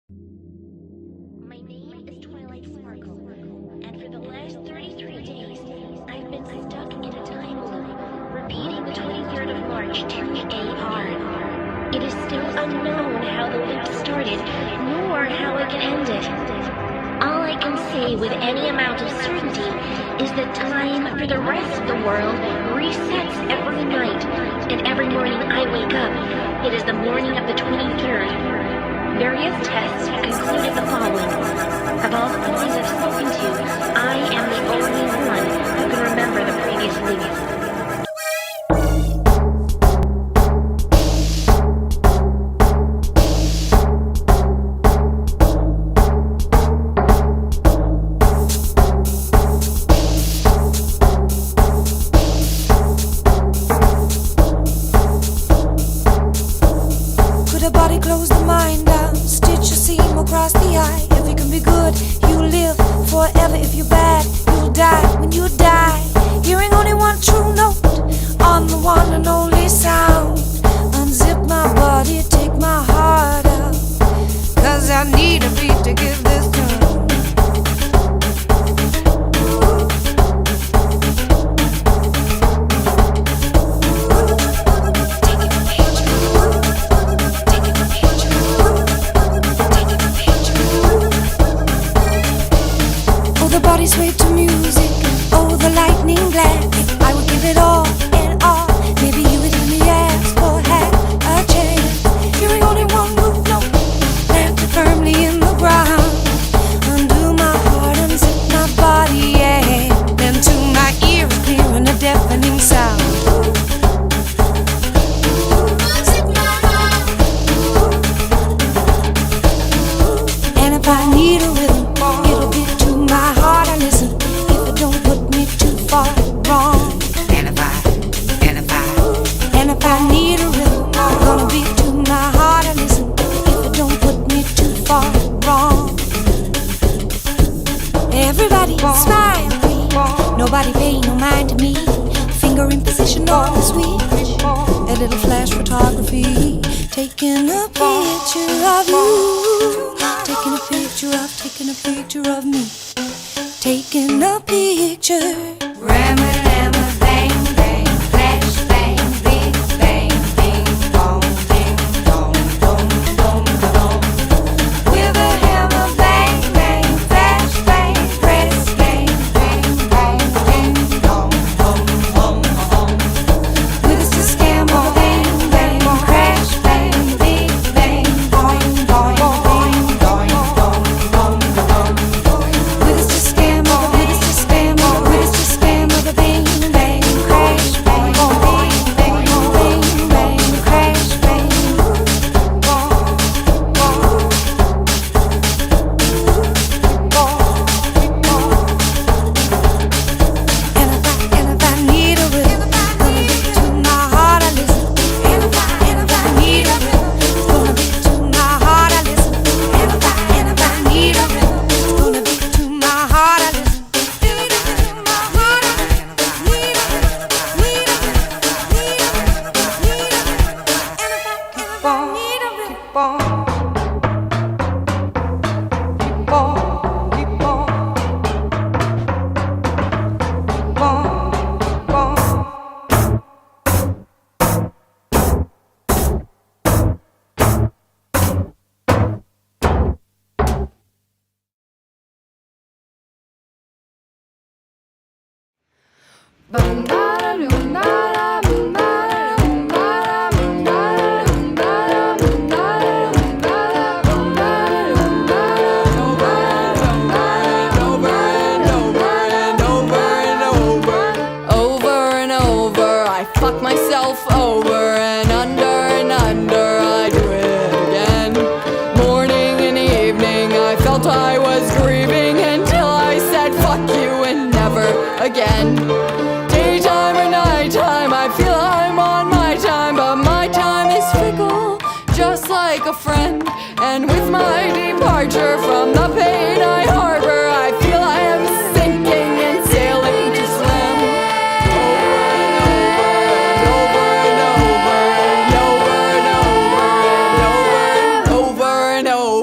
My name is Twilight Sparkle, and for the last 33 days, I've been stuck in a time loop, repeating the 23rd of March to AR. It is still unknown how the loop started, nor how I can end it. All I can say with any amount of certainty is that time for the rest of the world resets every night, and every morning I wake up, it is the morning of the 23rd. Various tests concluded the following. Of all the boys I've spoken to, I am the only one who can remember the previous loop. Could a body close the mind down? Stitch a seam across the eye. If you can be good, you live forever. If you're bad, you'll die when you die. Hearing only one true note on the one and only sound. Unzip my body, take my heart out, 'cause I need a beat to give this tune. The body swayed to music, oh the lightning glad. I would give it all and all. Maybe you would hear me ask for half a chance. Hearing only one root note, planted firmly in the ground. Undo my heart, unzip my body, yeah. Then to my ear is clear and a deafening sound. Unzip my heart. And if I need a rhythm, it'll be to my heart I listen. If it don't put me too far wrong. And if I need a rhythm, it's gonna be to my heart I listen. If it don't put me too far wrong. Everybody smile, please. Nobody pay no mind to me. Finger in position on the switch. A little flash photography. Taking a picture of you. Taking a picture of me. Taking a picture. Ram-a-ram-a, bang, bang, flash, bang, big bang, ding dong, ding dong, dong, dong, dong. With a hammer, bang, bang, flash, bang, press, bang, bang, bang, ding dong, dong, dong, dong. With a scam, bang, bang, crash, bang, big bang, boing, boing, boing, boing, dong, dong, dong. With a scam, with a bang, bang, crash, bang, boing, bang, bang, bang, crash, bang, boing, boing, And if I need a rhythm, gonna be to my heart I listen. And if I need a rhythm, gonna be to my heart I listen. And if I need a rhythm, gonna be to my heart I listen. Fuck myself over and under, I do it again. Morning and evening, I felt I was grieving until I said fuck you and never again. Daytime or nighttime, I feel I'm on my time, but my time is fickle, just like a friend. And with my departure from the pain I harbor, I feel I am sinking and sailing to swim. Over and over and over and over and over and over and over.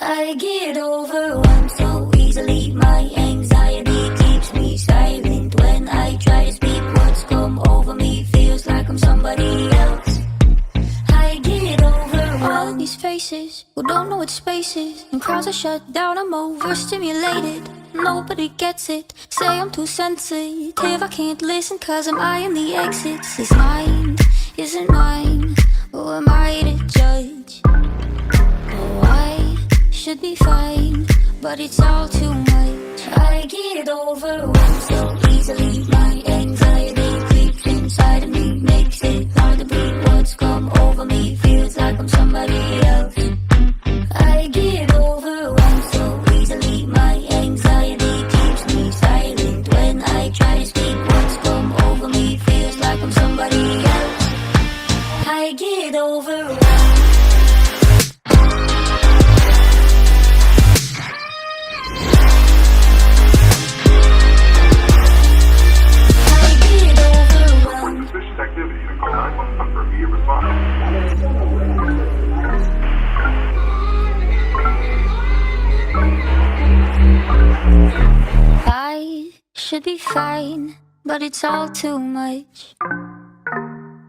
I get overwhelmed so easily. My anxiety keeps me silent. When I try to speak, what's come over me feels like I'm somebody else. I get overwhelmed. All these faces who don't know what space is, and crowds are shut down, I'm overstimulated. Nobody gets it, say I'm too sensitive. I can't listen cause I'm eyeing the exits. This mind isn't mine, who am I to judge? Oh, I should be fine, but it's all too much. I get overwhelmed so easily. My anxiety creeps inside of me, makes it hard to breathe. What's come over me feels like I'm somebody else. I get overwhelmed so easily. My anxiety keeps me silent. When I try to speak, what's come over me feels like I'm somebody else. I get overwhelmed. Suspicious activity and call 911 for immediate response. I should be fine, but it's all too much.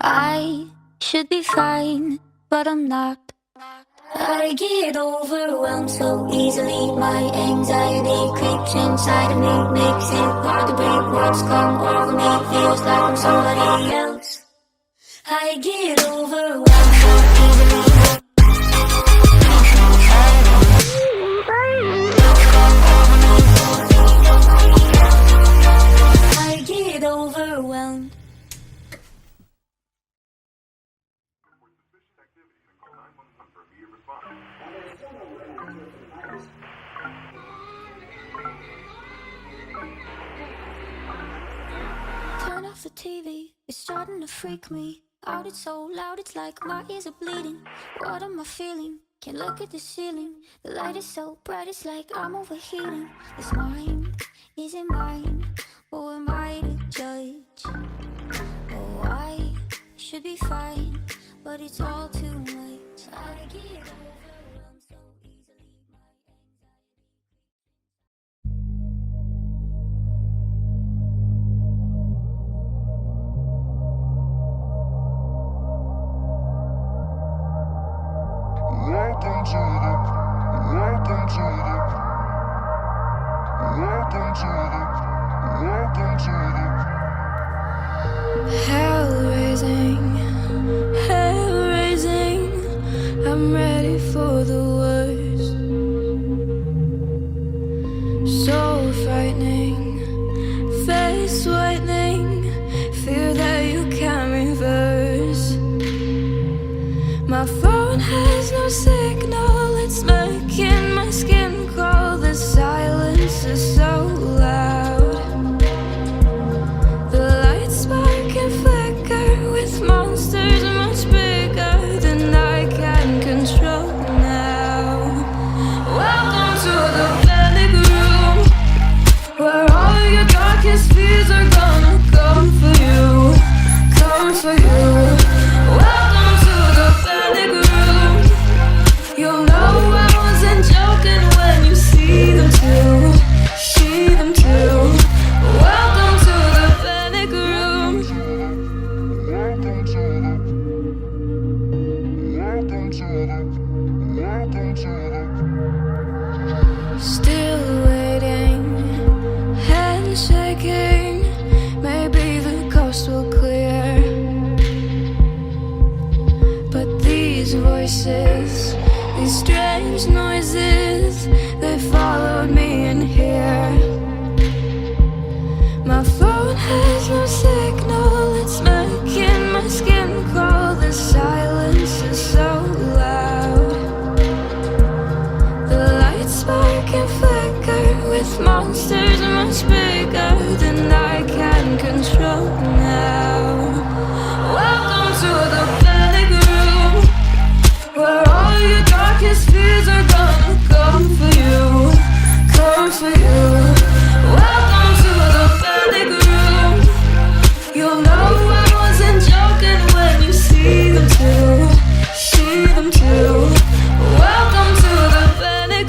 I should be fine, but I'm not. I get overwhelmed so easily. My anxiety creeps inside of me, makes it hard to breathe. What's come over me feels like I'm somebody else. I get overwhelmed so easily. I get overwhelmed. Suspicious activity and call 911 for immediate response. Turn off the TV, it's starting to freak me out. It's so loud, it's like my ears are bleeding. What am I feeling? Can't look at the ceiling. The light is so bright, it's like I'm overheating. This mind isn't mine, who am I to judge? Oh, I should be fine, but it's all too much. I get overwhelmed so easily. Welcome to the, welcome to the, welcome to the, welcome to the. Hell raising, hell raising. I'm ready for the worst. So frightening, face whitening. Fear that you can't reverse. My phone has no signal, it's making my skin crawl. The silence is so loud. The lights spark and flicker with monsters much bigger than I can control now. Welcome to the panic room, where all your darkest fears are gonna come for you, come for you. Welcome to the panic room. You'll know I wasn't joking when you see them too, see them too. Welcome to the panic room. Welcome to the, welcome to the, welcome to the. Still waiting, hands shaking. Maybe the coast will clear. But these voices, these strange noises, they followed me in here. My phone has no signal, it's making my skin crawl. The silence is so loud. The lights spark and flicker with monsters much bigger than I can control now. Welcome to the panic room, where all your darkest fears are gonna come for you, come for you. Welcome to the panic room. You'll know I wasn't joking when you see them too, see them too. Welcome to the panic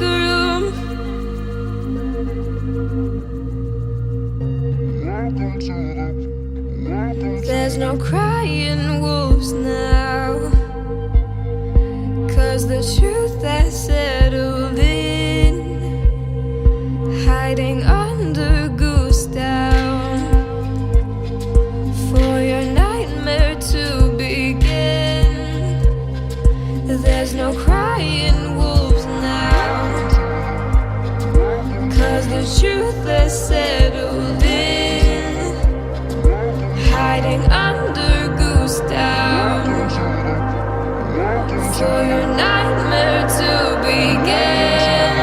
for your nightmare to begin.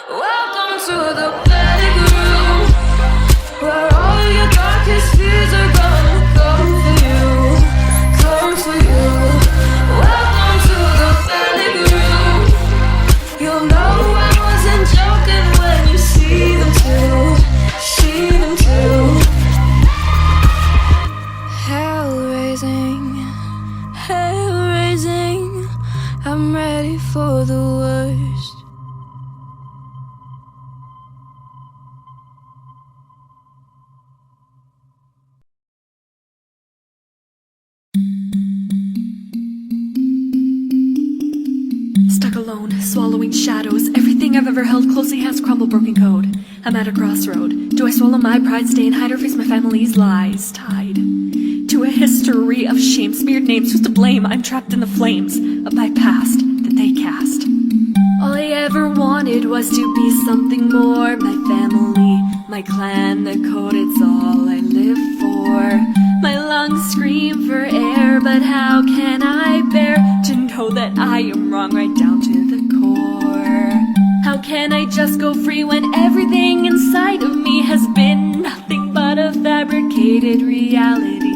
Welcome to the panic room, where all your darkest fears are gonna come for you, come for you. Welcome to the panic room. You'll know I wasn't joking when you see them too, see them too. Hell raising, I'm ready for the worst. Stuck alone, swallowing shadows. Everything I've ever held closely has crumbled, broken code. I'm at a crossroad. Do I swallow my pride, stay and hide, or face my family's lies? Tied to a history of shame, smeared names, who's to blame? I'm trapped in the flames of my past that they cast. All I ever wanted was to be something more. My family, my clan, the code, it's all I live for. My lungs scream for air, but how can I bear to know that I am wrong right down to the core? How can I just go free when everything inside of me has been nothing but a fabricated reality?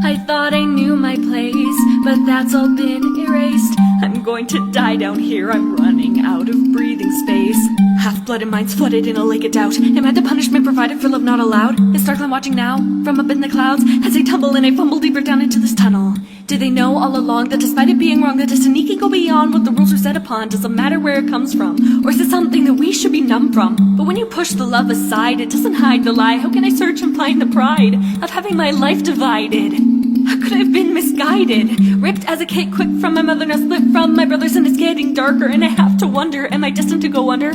I thought I knew my place, but that's all been erased. I'm going to die down here, I'm running out of breathing space. Half-blooded minds flooded in a lake of doubt. Am I the punishment provided for love not allowed? Is Starkland watching now, from up in the clouds, as I tumble and I fumble deeper down into this tunnel? Did they know all along that despite it being wrong, that destiny can go beyond what the rules are set upon? Doesn't matter where it comes from, or is it something that we should be numb from? But when you push the love aside, it doesn't hide the lie. How can I search and find the pride of having my life divided? How could I have been misguided? Ripped as a cake quick from my mother, now split from my brothers, and it's getting darker, and I have to wonder, am I destined to go under?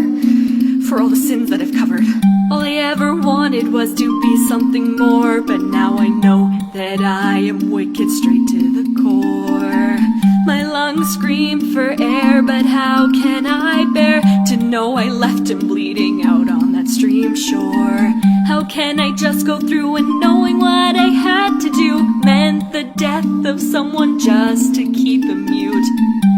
For all the sins that I've covered. All I ever wanted was to be something more, but now I know that I am wicked straight to the core. My lungs scream for air, but how can I bear to know I left him bleeding out on that stream shore? How can I just go through and knowing what I had to do meant the death of someone just to keep him mute?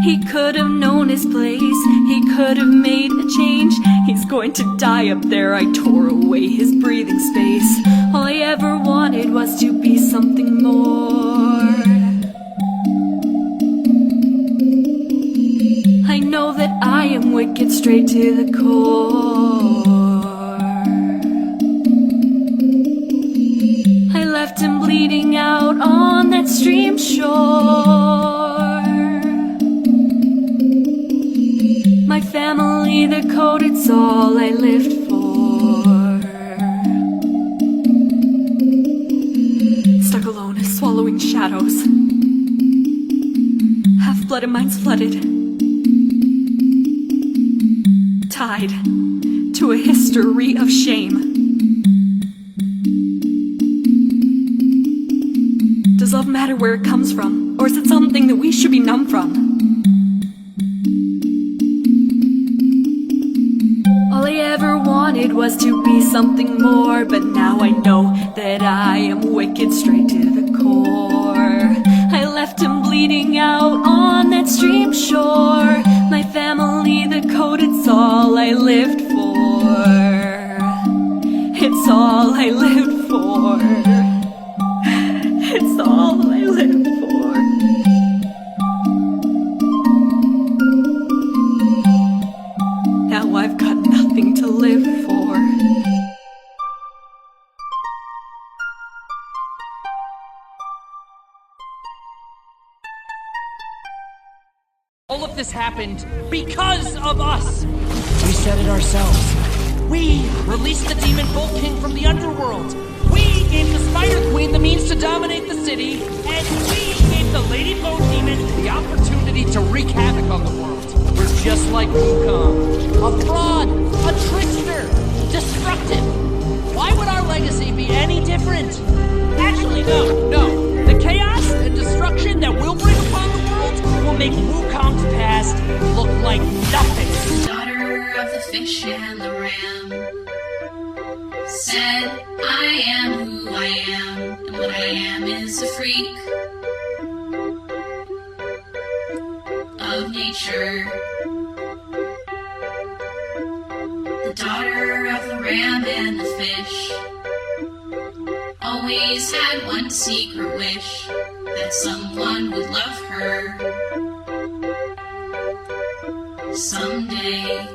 He could have known his place, he could have made a change. He's going to die up there, I tore away his breathing space. All I ever wanted was to be something more. I know that I am wicked straight to the core. I left him bleeding out on that stream shore. My family, the code, it's all I lived for. Stuck alone, swallowing shadows. Half-blooded minds flooded. Tied to a history of shame. Does love matter where it comes from, or is it something that we should be numb from? All I ever wanted was to be something more, but now I know that I am wicked straight to the core. I left him bleeding out on that stream shore. My family, the code, it's all I lived for. It's all I lived for. It's all I lived for. Now I've got nothing to live for. All of this happened because of us! We said it ourselves. We released the demon Bolt King from the underworld. We gave the Spider Queen the means to dominate the city. And we gave the Lady Boat Demon the opportunity to wreak havoc on the world. We're just like Wukong. A fraud, a trickster, destructive. Why would our legacy be any different? Actually, no. The chaos and destruction that we'll bring upon the world will make Wukong's past look like nothing. Daughter of the fish and the ram, said, I am who I am, and what I am is a freak of nature. The daughter of the ram and the fish always had one secret wish, that someone would love her someday.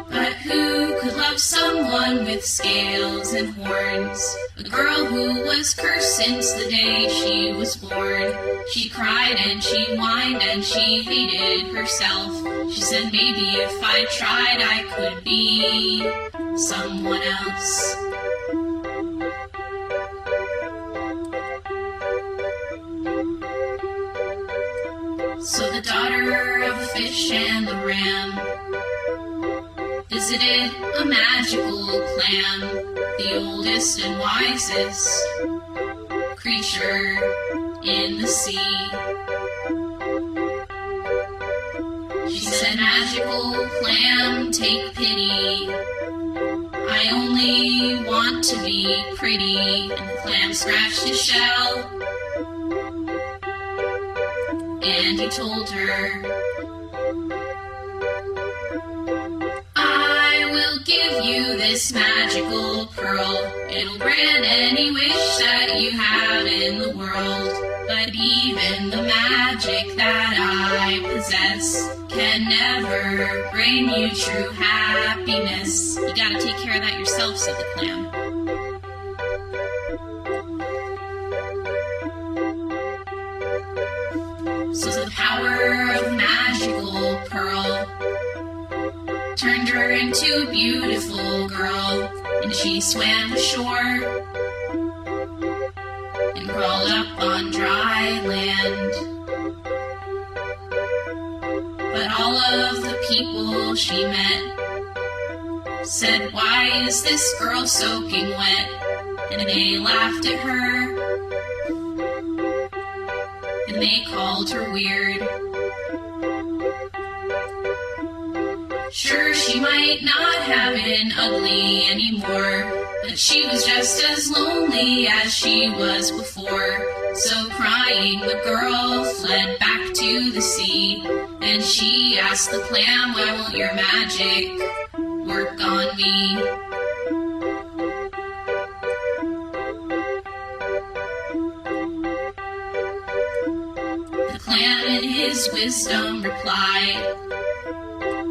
But who could love someone with scales and horns? A girl who was cursed since the day she was born. She cried and she whined and she hated herself. She said maybe if I tried I could be someone else. So the daughter of the fish and the ram visited a magical clam, the oldest and wisest creature in the sea. She said, magical clam, take pity. I only want to be pretty. And the clam scratched his shell, and he told her, I will give you this magical pearl. It'll grant any wish that you have in the world. But even the magic that I possess can never bring you true happiness. You gotta take care of that yourself, said the clam. So the power of magical pearl turned her into a beautiful girl, and she swam ashore and crawled up on dry land. But all of the people she met said, why is this girl soaking wet? And they laughed at her, and they called her weird. Sure, she might not have been ugly anymore, but she was just as lonely as she was before. So crying, the girl fled back to the sea, and she asked the clam, why won't your magic work on me? The clam in his wisdom replied,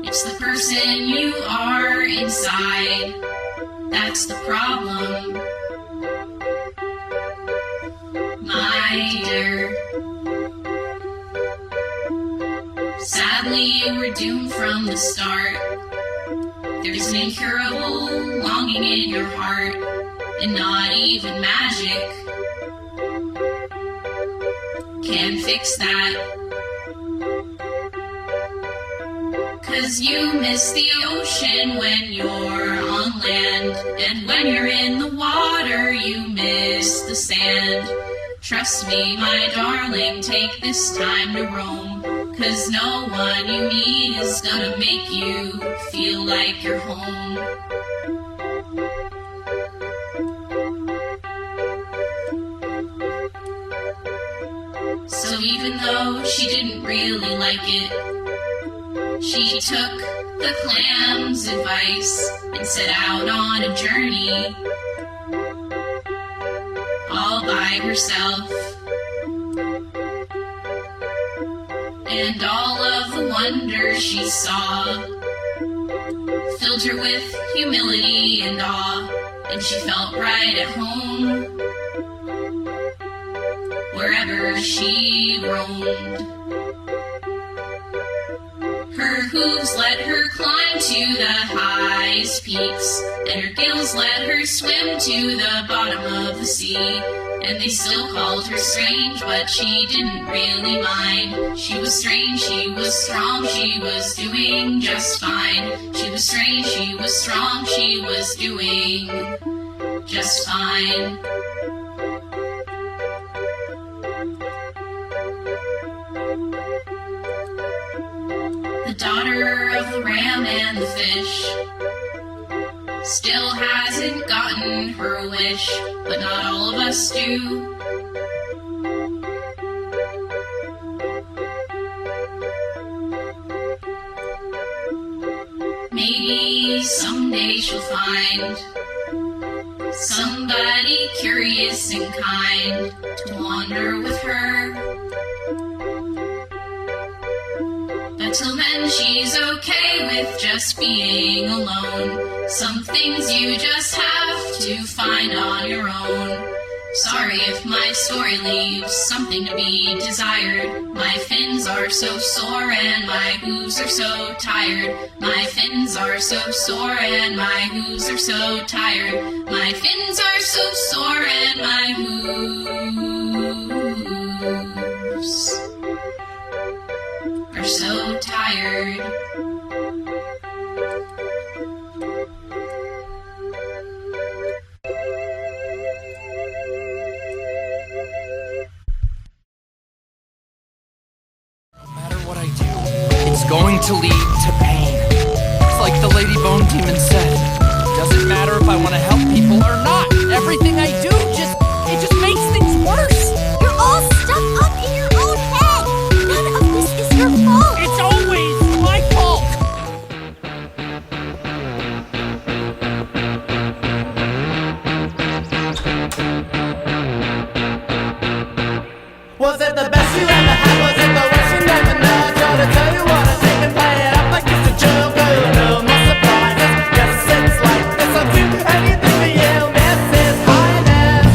it's the person you are inside that's the problem, my dear. Sadly, you were doomed from the start. There's an incurable longing in your heart, and not even magic can fix that. 'Cause you miss the ocean when you're on land, and when you're in the water you miss the sand. Trust me, my darling, take this time to roam, 'cause no one you meet is gonna make you feel like you're home. So even though she didn't really like it, she took the clam's advice and set out on a journey all by herself. And all of the wonders she saw filled her with humility and awe, and she felt right at home wherever she roamed. Her hooves let her climb to the highest peaks, and her gills let her swim to the bottom of the sea. And they still called her strange, but she didn't really mind. She was strange, she was strong, she was doing just fine. She was strange, she was strong, she was doing just fine. The daughter of the ram and the fish still hasn't gotten her wish, but not all of us do. Maybe someday she'll find somebody curious and kind to wander with her. But till then she's okay with just being alone. Some things you just have to find on your own. Sorry if my story leaves something to be desired. My fins are so sore and my hooves are so tired. My fins are so sore and my hooves are so tired. My fins are so sore and my hooves are so tired. Going to lead to pain. It's like the Lady Bone Demon said. Doesn't matter if I want to help people or not. Everything I do just makes things worse. You're all stuck up in your own head. None of this is your fault. It's always my fault. Was it the best you ever had? Was it the worst you never know? I gotta tell you what I think and play it up like it's a joke. Oh, you know my surprises. Yes, it's like this. I'll do anything for you, Mrs. Highness.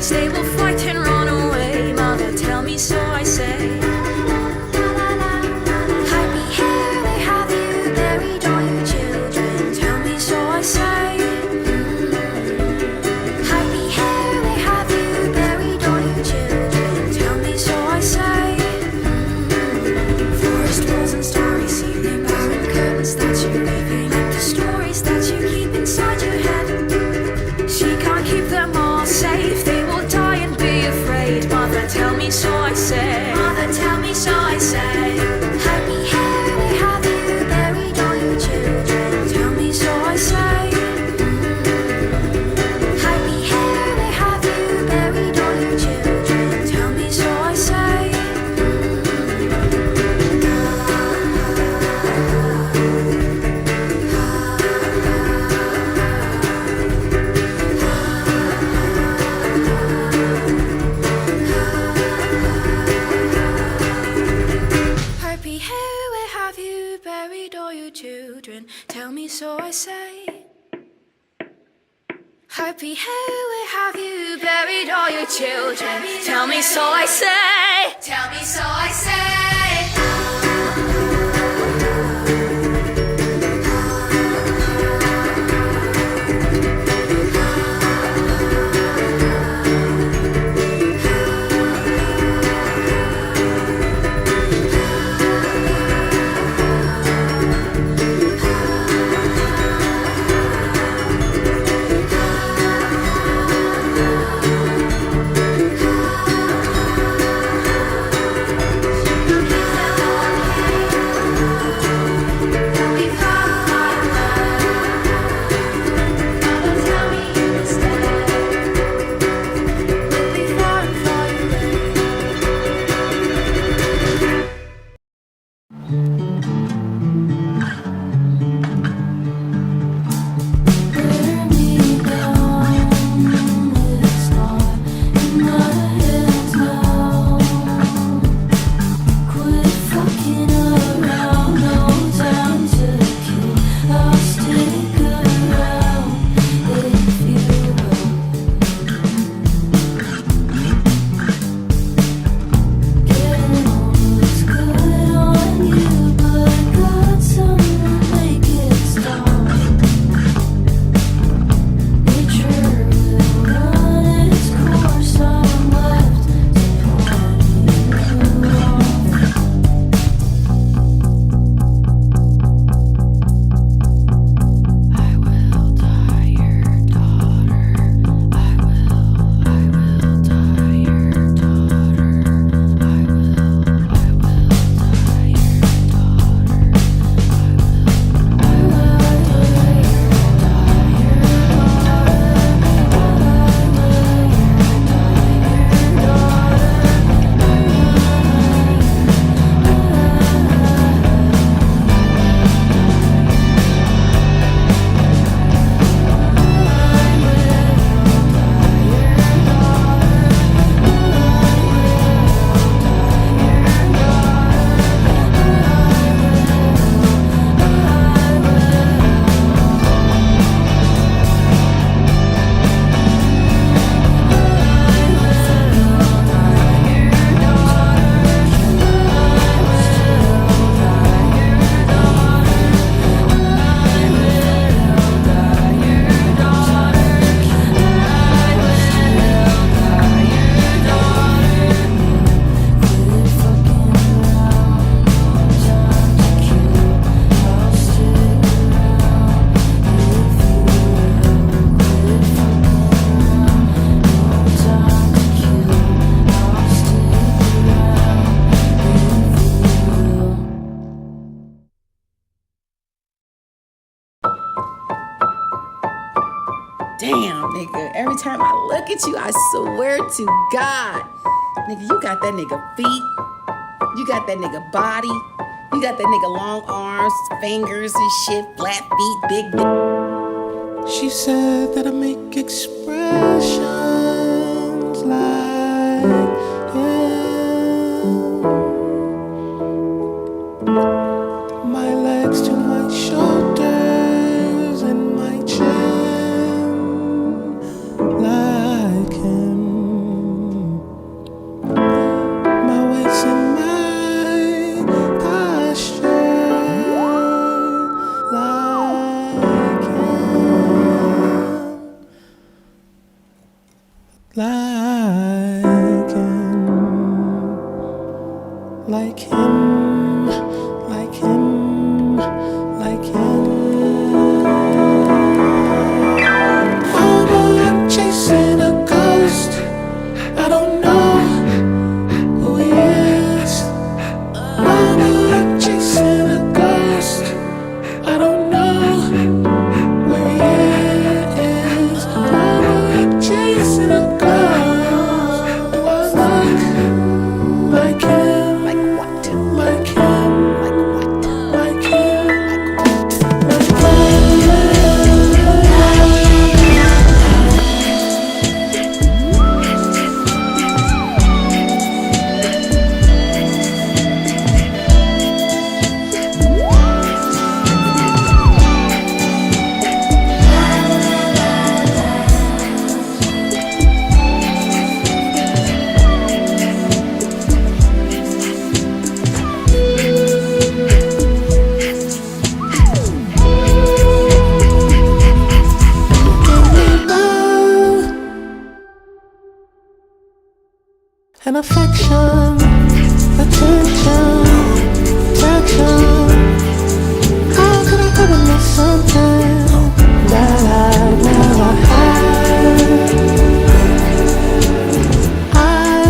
streets, they will fight and run away. Mother, tell me, so I say. Happy here they have you buried all your children. Tell me, so I say. Happy here they have you buried all your children. Tell me, so I say. Forest walls and starry ceiling, barren curtains that you're living in, the stories that you keep inside your head. She can't keep them all safe. They will die and be afraid. Mother, tell me, so I say. Mother, tell me, so I say. Happy here they have you buried all your children. Tell me, so I say. Happy here they have you buried all your children. Tell me, so I say. Happy here where have you buried all your children? Tell me, so I say. Happy here where have you buried all your children? Tell me, so I say. Tell me, so I say. Damn, nigga, every time I look at you, I swear to God, nigga, you got that nigga feet, you got that nigga body, you got that nigga long arms, fingers and shit, flat feet, big dick. She said that I make expressions like my legs to my shoulders and my chin like him. like him, like him, like him, like him. I'm chasing a ghost. I don't know who he is. I'm chasing a ghost. I don't know where he is. I'm chasing a ghost. Do I look like him? Like what? Like him? Like what? Like him? Like and affection, attention, protection. How could I ever miss something that I never had? I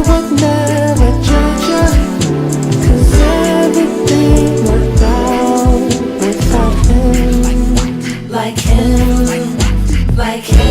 would never judge you, 'cause everything worked out without him. Like him, like him.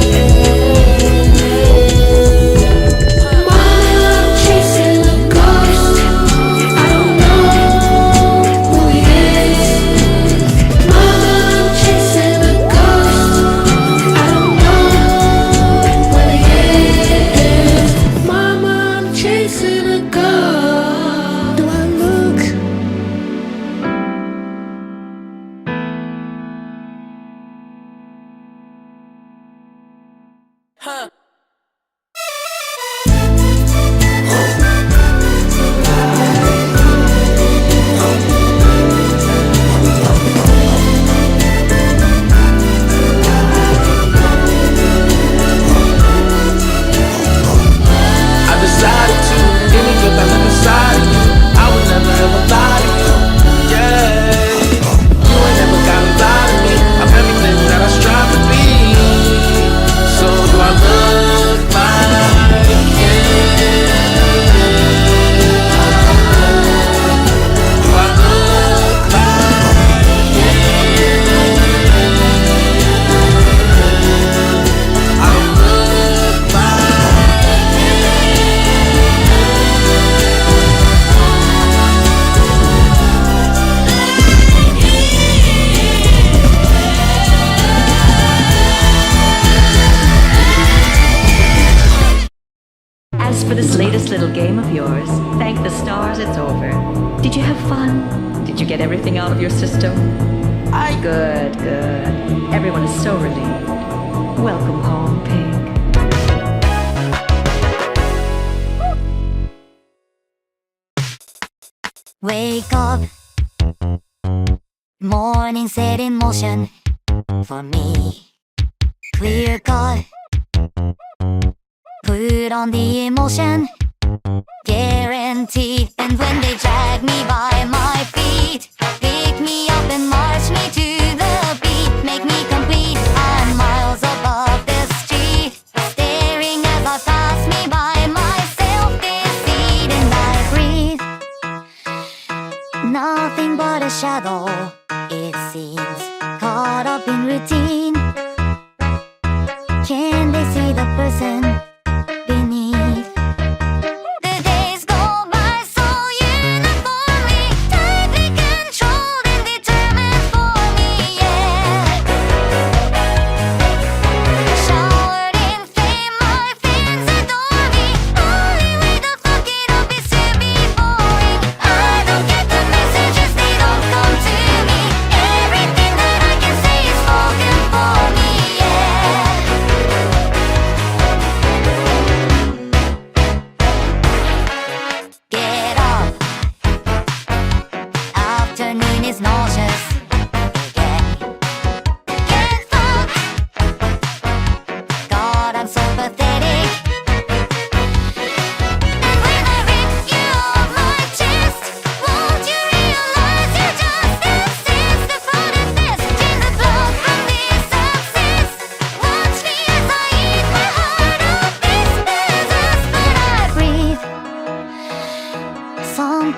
As for this latest little game of yours, thank the stars it's over. Did you have fun? Did you get everything out of your system? Good, good. Everyone is so relieved. Welcome home, Pink. Wake up, morning set in motion for me. Clear cut, put on the emotion, guaranteed. And when they drag me by my feet, pick me up and march me to the beat, make me complete. I'm miles above the street, staring as I pass me by myself, deceit, and I breathe. Nothing but a shadow, it seems, caught up in routine. Can they see the person beneath? The days go by so uniformly, tightly controlled and determined for me, yeah. Showered in fame, my fans adore me. Only way to fuck it up is to be boring. I don't get the messages, they don't come to me.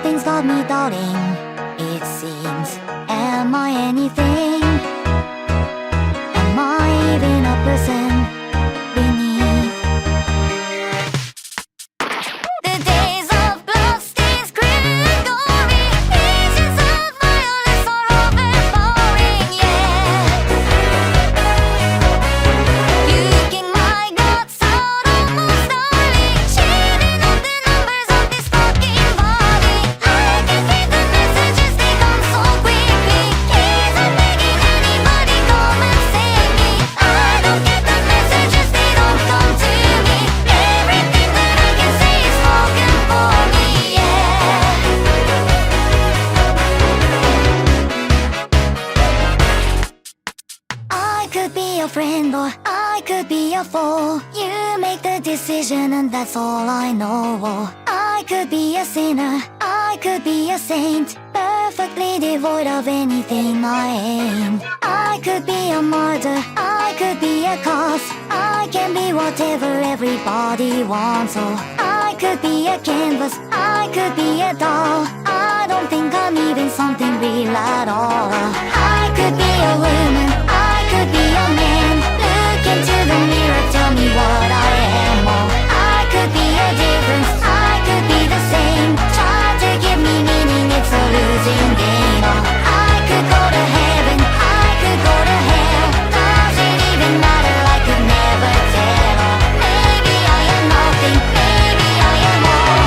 Something's got me doubting, it seems. Am I anything? Am I even a person beneath? The days of blood stains, Gregory, visions of violence are overpowering, yeah. Puking my guts out almost darling, cheating of the numbers of this fucking body. I can read the messages, they come so quickly. Please, I'm begging anybody, come and save me. I don't get the messages, they don't come to me. Everything that I can say is spoken for me, yeah. I could be a friend or I could be a foe. You make the decision and that's all I know. I could be a sinner, I could be a saint, perfectly devoid of anything I ain't. I could be a martyr, I could be a cause. I can be whatever everybody wants. Oh, I could be a canvas, I could be a doll. I don't think I'm even something real at all. I could be a woman, I could be a man. Look into the mirror, tell me what I am. Oh, I could be a difference, I could be the same. Try to give me meaning, it's a losing game. Oh, I could go to heaven, I could go to hell. Does it even matter? I could never tell. Oh, maybe I am nothing, maybe I am all.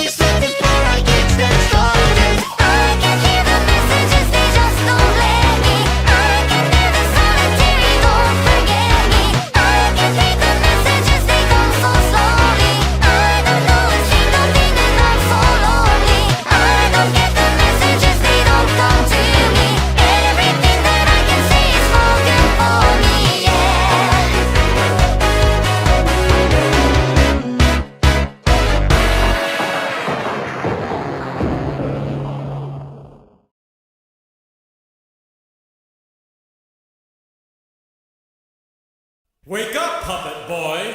Except before I get started, I can hear the messages, they just don't let me. I can bear the solitary, don't forget me. I can read the messages, they come so slowly. I don't know a single thing and I'm so lonely. I don't get the messages, they don't come to me. Everything that I can say is spoken for me, yeah. Wake up, puppet boy!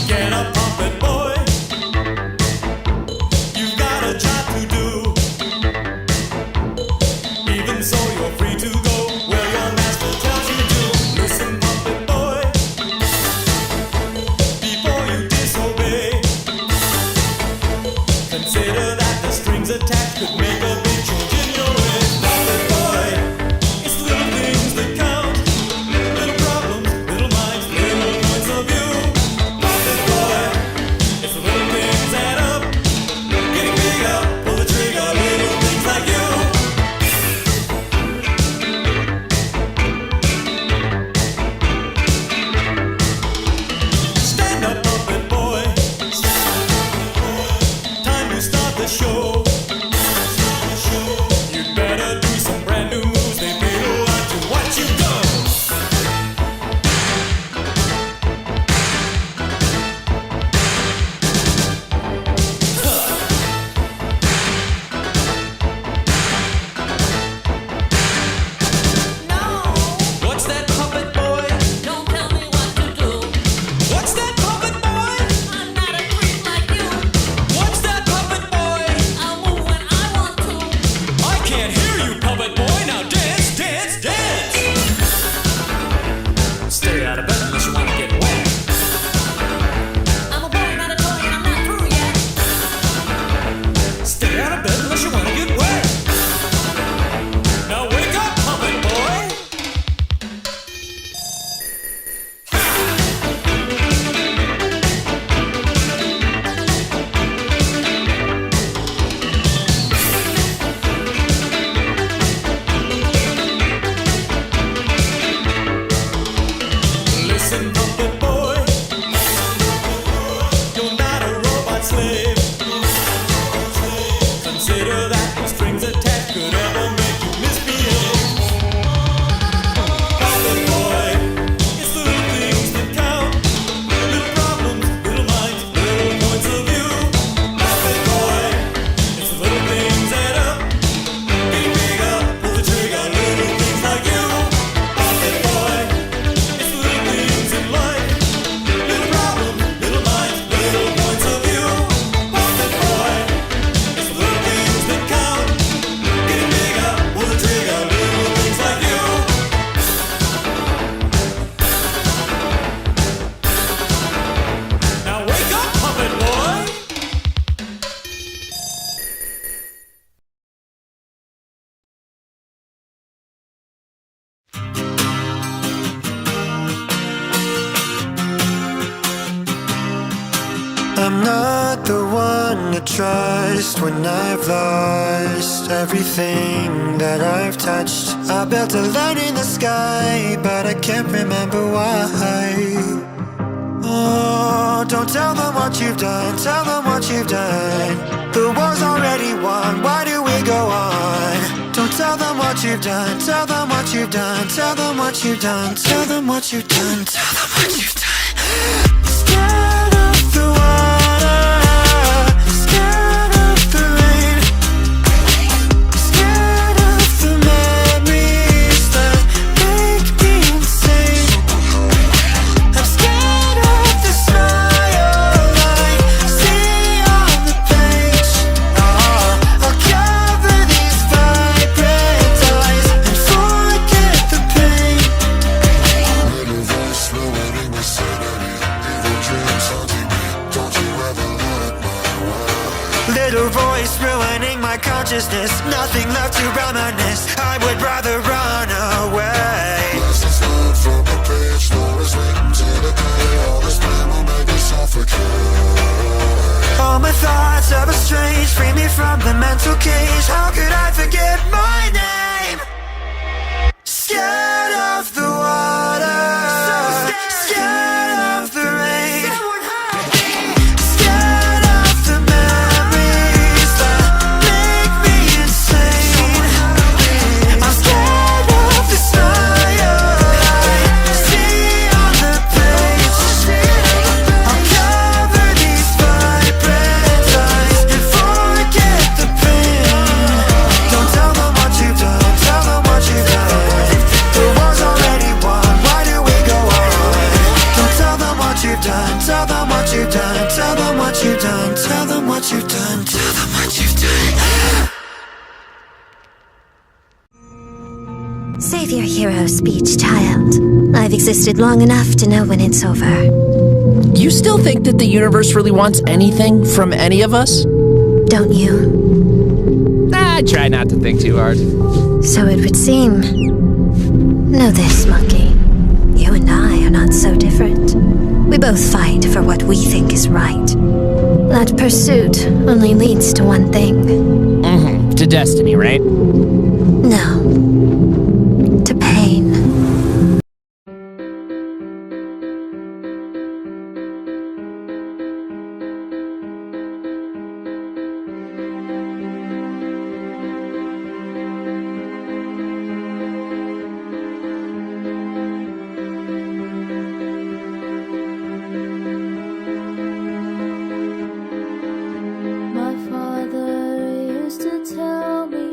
Get up, puppet boy! You've got a job to do. Even so, you're free to go where your master tells you to. Listen, puppet boy, before you disobey, consider that the strings attached could make a big change in your way. Puppet boy, it's little things that count. Little problems, little minds, little points of view. Puppet boy, it's the little things add up. Getting bigger, pull the trigger, little things like you. Stand up, puppet boy. Time to start the show. I'm not the one to trust when I've lost everything that I've touched. I built a line in the sky, but I can't remember why. Oh, don't tell them what you've done, tell them what you've done. The war's already won, why do we go on? Don't tell them what you've done, tell them what you've done, tell them what you've done, tell them what you've done, tell them what you've done. Scared of the water, scared of the rain, scared of the memories that make me insane. I'm scared of the smile I see on the page. I'll cover these vibrant eyes and forget the pain. Little voice ruining my sanity, evil dreams haunting me. Don't you ever look my way. Little voice ruining my consciousness, nothing left to reminisce. I would rather run away. Lessons learned from a page, stories written to decay. All this pain will make me suffocate. All my thoughts are estranged, free me from the mental cage. How could I forget my name? Scared of the water, scared of the rain, scared of the memories that make me insane. I'm scared of the smile I see on the page. I'll cover these vibrant eyes and forget the pain. Don't tell them what you've done, tell them what you've done. The war's already won, why do we go on? Don't tell them what you've done, tell them what you've done, tell them what you've done, tell them what you've done, tell them what you've done. Save your hero speech, child. I've existed long enough to know when it's over. You still think that the universe really wants anything from any of us? Don't you? I try not to think too hard. So it would seem. Know this, monkey. You and I are not so different. We both fight for what we think is right. That pursuit only leads to one thing. To destiny, right? No. To pain. My father used to tell me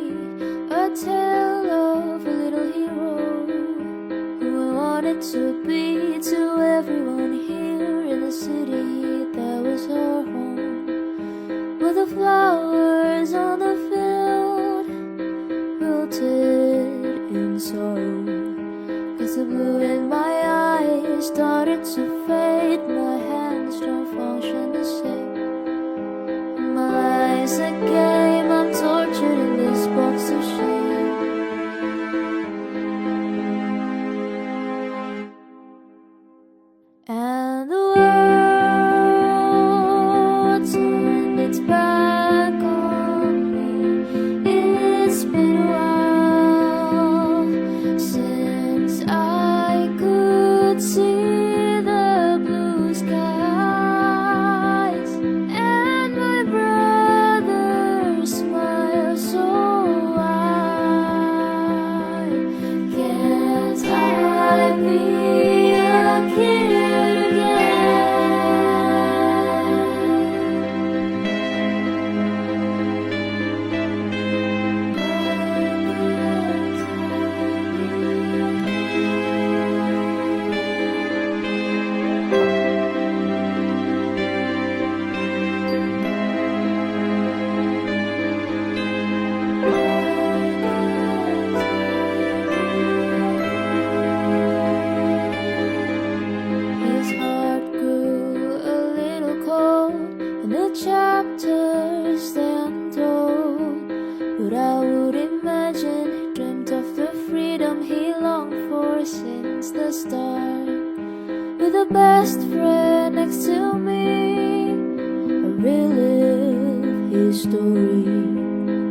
story.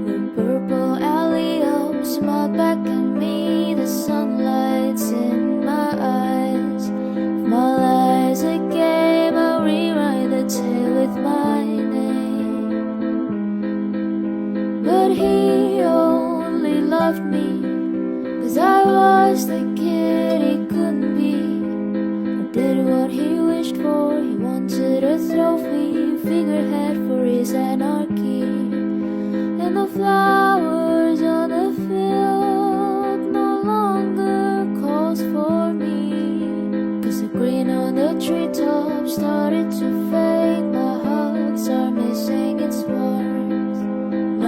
The purple alley-o smiled back at me. The sunlight's in my eyes. If my life's a game, I'll rewrite the tale with my name. But he only loved me 'cause I was the kid he couldn't be. I did what he wished for. He wanted a trophy, figurehead for his anarchy. And the flowers on the field no longer calls for me, 'cause the green on the treetop started to fade. My hearts are missing its warmth.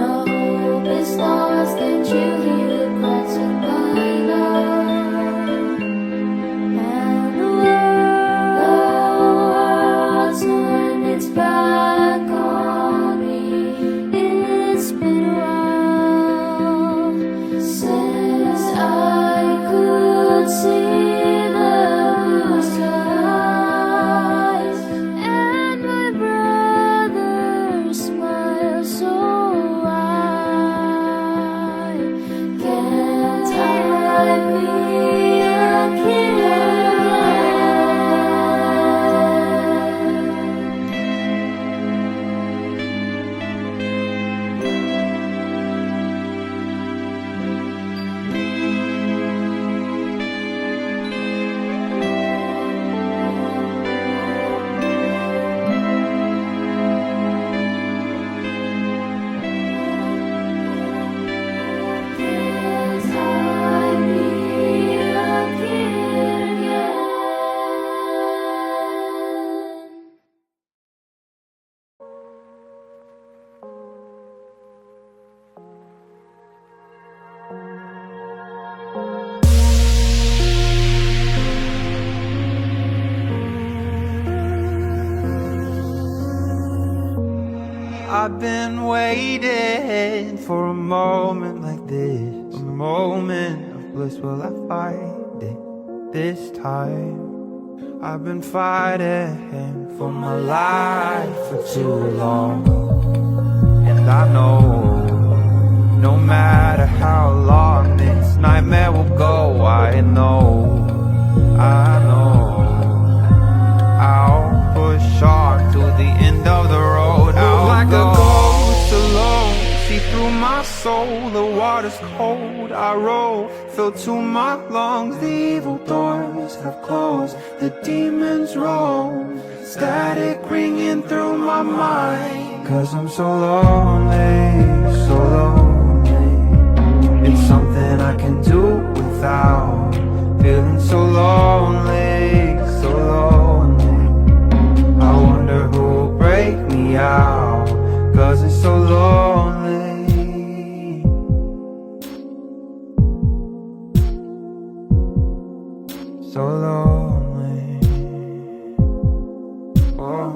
No hope is lost, and you hear the cracks in my love. And the world's turned its back on me. It's been a while since I could see the blue skies, and my brother smiles so wide. Can't I be a kid again? Can't I be a kid again? I've been waiting for a moment like this, a moment of bliss. Will I find it this time? I've been fighting for my life for too long, and I know no matter how long this nightmare will go, I know I'll push on to the end of the road. I'll like a ghost alone, see through my soul. The water's cold, I roll, fill to my lungs. The evil doors have closed, the demons roam, static ringing through my mind. 'Cause I'm so lonely, so lonely. It's something I can do without. Feeling so lonely, so lonely. I wonder who'll break me out, 'cause it's so lonely. So lonely. Oh.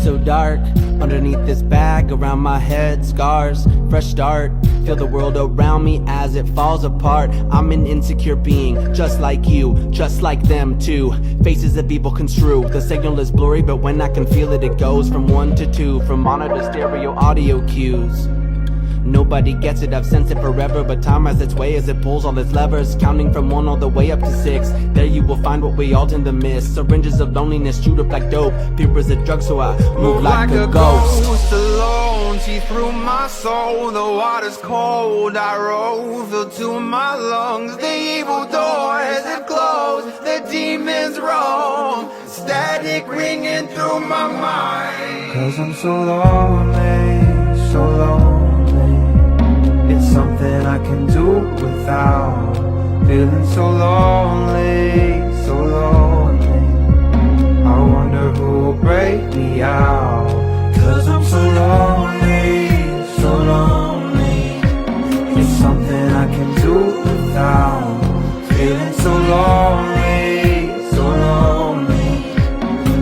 So dark, underneath this bag, around my head, scars, fresh start. Feel the world around me as it falls apart. I'm an insecure being, just like you, just like them too. Faces of evil construe, the signal is blurry, but when I can feel it, it goes from 1 to 2, from mono to stereo audio cues. Nobody gets it, I've sensed it forever, but time has its way as it pulls all its levers, counting from 1 all the way up to 6. There you will find what we all tend to miss. Syringes of loneliness shoot up like dope. Fear is a drug, so I move like a ghost alone, see through my soul. The water's cold, I roll, fill to my lungs. The evil doors have closed, the demons roam, static ringing through my mind. 'Cause I'm so lonely, so lonely. It's something I can do without. Feeling so lonely, so lonely. I wonder who'll break me out. 'Cause I'm so lonely, so lonely. It's something I can do without. Feeling so lonely, so lonely.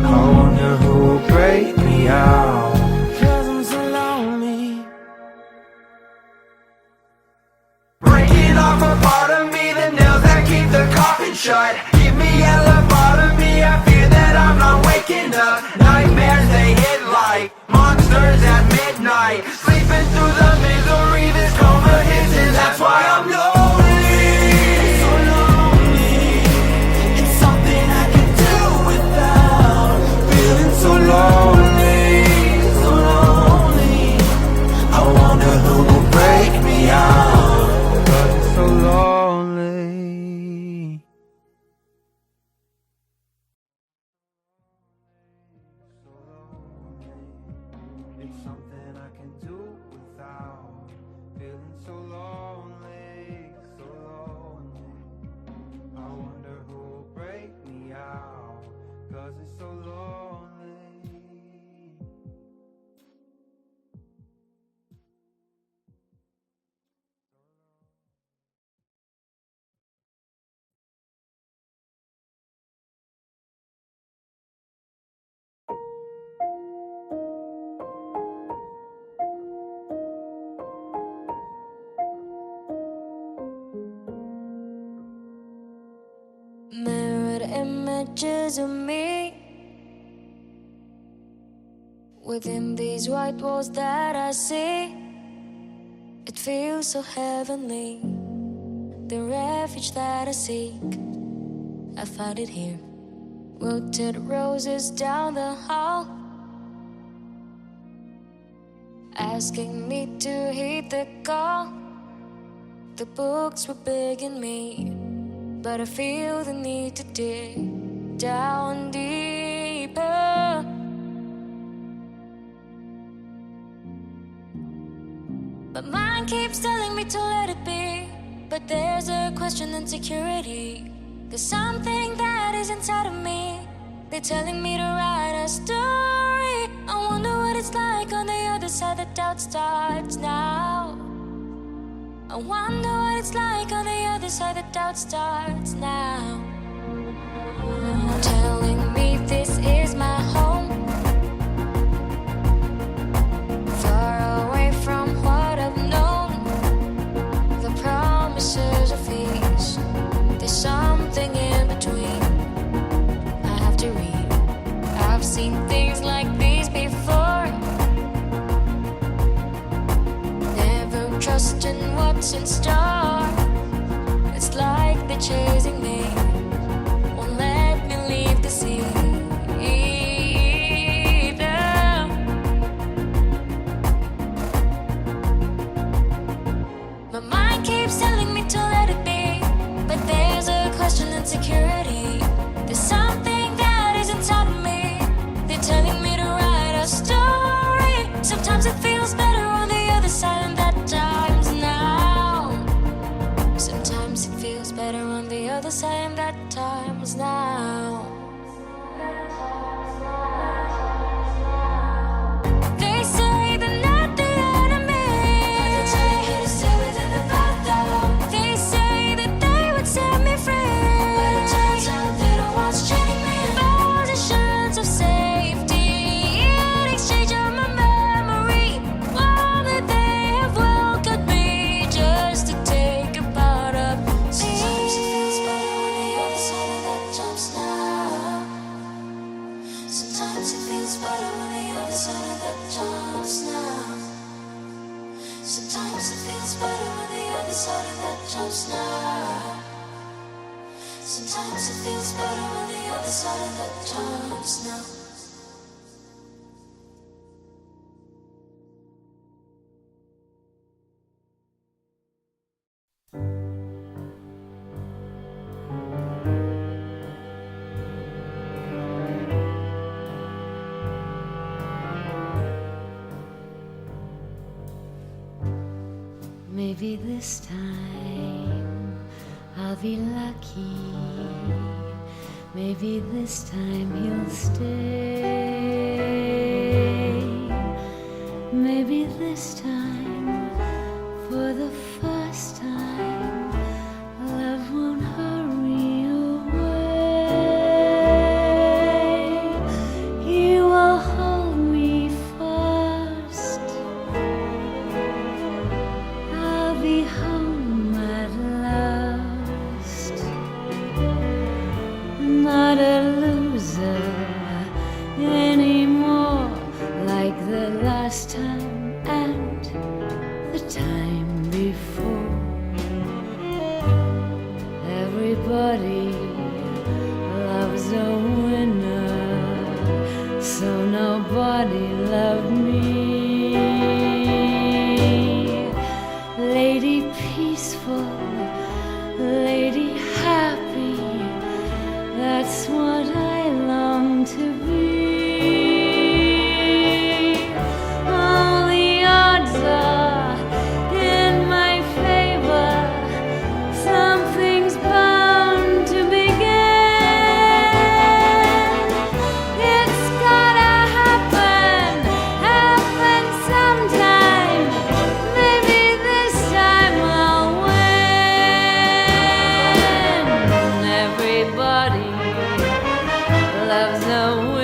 I wonder who'll break me out. 'Cause I'm so lonely. Breaking off a part of me, the nails that keep the coffin shut. Give me a lobotomy, I fear that I'm not waking up. Nightmare Mirrored images of me within these white walls that I see. It feels so heavenly, the refuge that I seek. I find it here. Wilted roses down the hall, asking me to heed the call. The books were begging me, but I feel the need to dig down deeper. My mind keeps telling me to let it be, but there's a question and insecurity. There's something that is inside of me. They're telling me to write a story. I wonder what it's like on the other side. The doubt starts now. I wonder what it's like on the other side. The doubt starts now. Telling me this is my home, far away from what I've known. The promises of peace, there's something in between. I have to read. I've seen things like these before. Never trusting what's in store. It's like they're chasing me, won't let me leave the sea. My mind keeps telling me to let it be, but there's a question and insecurity. There's something that is inside of me. They're telling me to write a story. Sometimes it feels better on the other side, and that time's now. Sometimes it feels better on the other side, and that time's now. They say they're not the enemy, but they're telling you to stay within the path though. They say that they would set me free, but it turns out they're the ones chaining me. Positions of safety in exchange of my memory. All that they have welcomed me just to take a part of. Sometimes it feels better on the other side of that jumps now. Sometimes it feels better on the other side of that jumps now. Sometimes it feels better on the other side of that jumps now. Sometimes it feels better on the other side of that jumps now. Maybe this time I'll be lucky. Maybe this time he'll stay. Maybe this time, for the first time, love won't hurry away. He will hold me fast. I'll be home at last. Not a loser anymore, like the last time and the time before. Everybody loves a winner, so nobody loved me. Lady peaceful, lady happy, that's what I long to be. All the odds are in my favor, something's bound to begin. It's gotta happen, happen sometime. Maybe this time I'll win. Everybody loves a winner.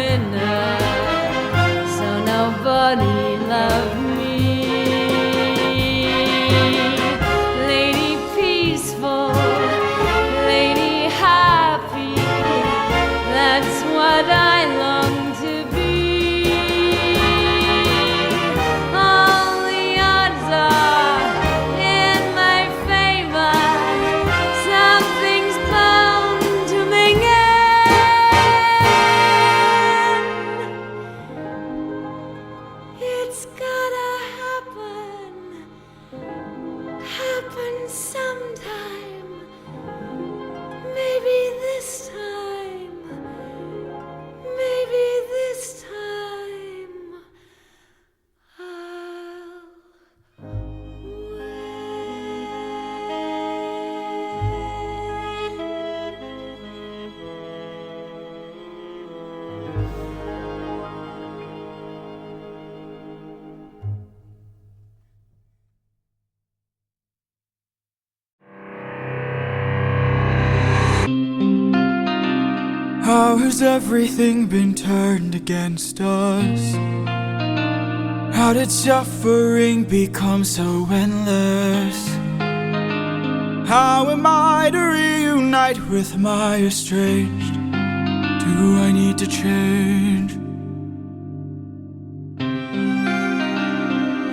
How has everything been turned against us? How did suffering become so endless? How am I to reunite with my estranged? Do I need to change?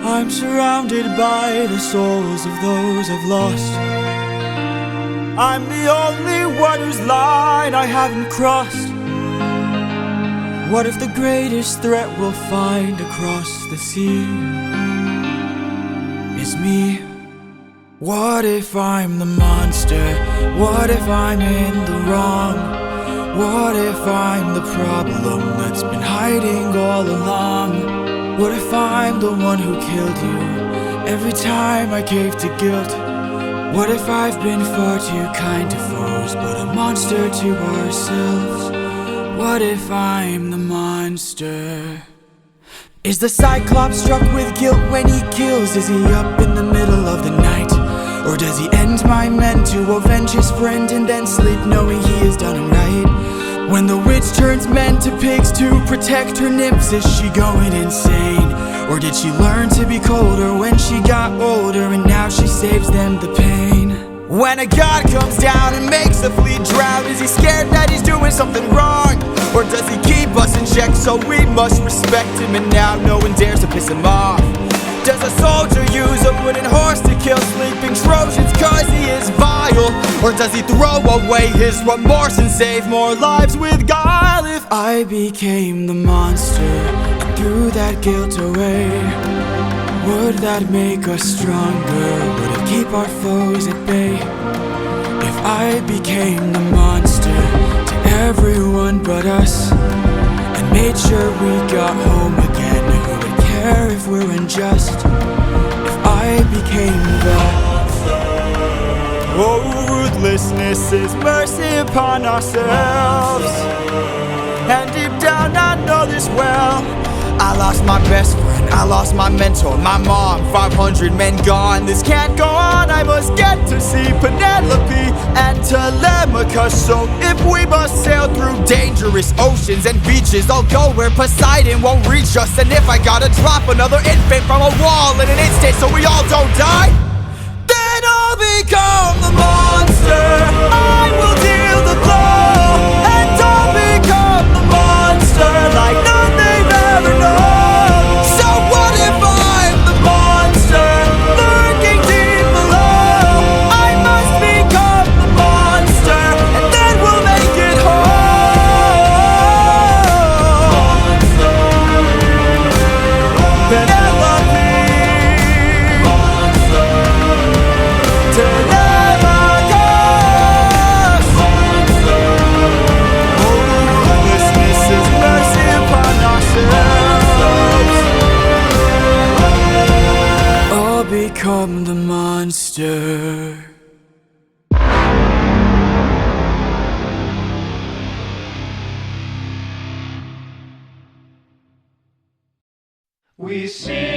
I'm surrounded by the souls of those I've lost. I'm the only one whose line I haven't crossed. What if the greatest threat we'll find across the sea is me? What if I'm the monster? What if I'm in the wrong? What if I'm the problem that's been hiding all along? What if I'm the one who killed you every time I gave to guilt? What if I've been far too kind to foes, but a monster to ourselves? What if I'm the monster? Is the Cyclops struck with guilt when he kills? Is he up in the middle of the night? Or does he end my men to avenge his friend and then sleep knowing he has done right? When the witch turns men to pigs to protect her nymphs, is she going insane? Or did she learn to be colder when she got older and now she saves them the pain? When a god comes down and makes a fleet drown, is he scared that he's doing something wrong? Or does he keep us in check so we must respect him and now no one dares to piss him off? Does a soldier use a wooden horse to kill sleeping Trojans cause he is vile? Or does he throw away his remorse and save more lives with guile? If I became the monster and threw that guilt away, would that make us stronger? Would it keep our foes at bay? If I became the monster to everyone but us and made sure we got home again, who would care if we're unjust? If I became the ruthlessness is mercy upon ourselves. And deep down I know this well. I lost my best friend, I lost my mentor, my mom, 500 men gone. This can't go on, I must get to see Penelope and Telemachus. So if we must sail through dangerous oceans and beaches, I'll go where Poseidon won't reach us. And if I gotta drop another infant from a wall in an instant so we all don't die, then I'll become the monster. I will deal the blow, and I'll become the monster like none they've ever known. So what if I'm the monster lurking deep below? I must become the monster, and then we'll make it home. Penelope, Telemachus. Hopelessness is mercy upon ourselves. I'll become the monster. We see